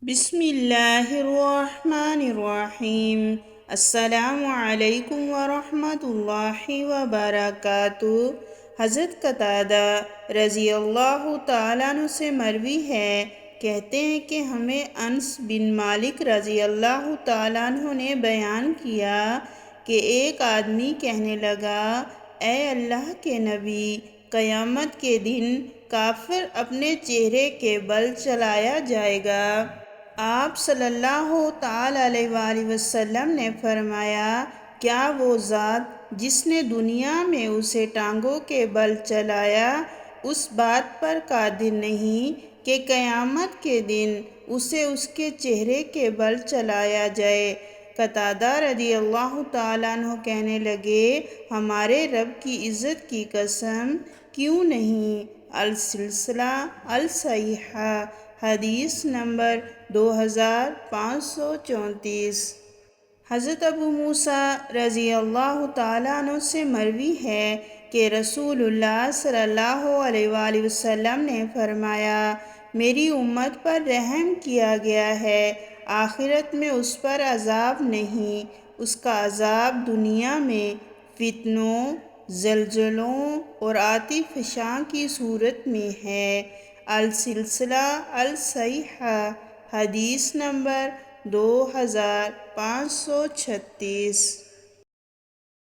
بسم اللہ الرحمن الرحیم۔ السلام علیکم ورحمۃ اللہ وبرکاتہ۔ حضرت قتادہ رضی اللہ تعالیٰ عنہ سے مروی ہے، کہتے ہیں کہ ہمیں انس بن مالک رضی اللہ تعالیٰ عنہ نے بیان کیا کہ ایک آدمی کہنے لگا، اے اللہ کے نبی، قیامت کے دن کافر اپنے چہرے کے بل چلایا جائے گا۔ آپ صلی اللہ تعالیٰ علیہ وآلہ وسلم نے فرمایا، کیا وہ ذات جس نے دنیا میں اسے ٹانگوں کے بل چلایا اس بات پر قادر نہیں کہ قیامت کے دن اسے اس کے چہرے کے بل چلایا جائے؟ قتادہ رضی اللہ تعالیٰ عنہ کہنے لگے، ہمارے رب کی عزت کی قسم، کیوں نہیں؟ السلسلہ الصحیحہ، حدیث نمبر 2534۔ حضرت ابو موسیٰ رضی اللہ تعالیٰ عنہ سے مروی ہے کہ رسول اللہ صلی اللہ علیہ وآلہ وسلم نے فرمایا، میری امت پر رحم کیا گیا ہے، آخرت میں اس پر عذاب نہیں، اس کا عذاب دنیا میں فتنوں، زلزلوں اور آتش فشاں کی صورت میں ہے۔ السلسلہ الصحیحہ، حدیث نمبر 2536۔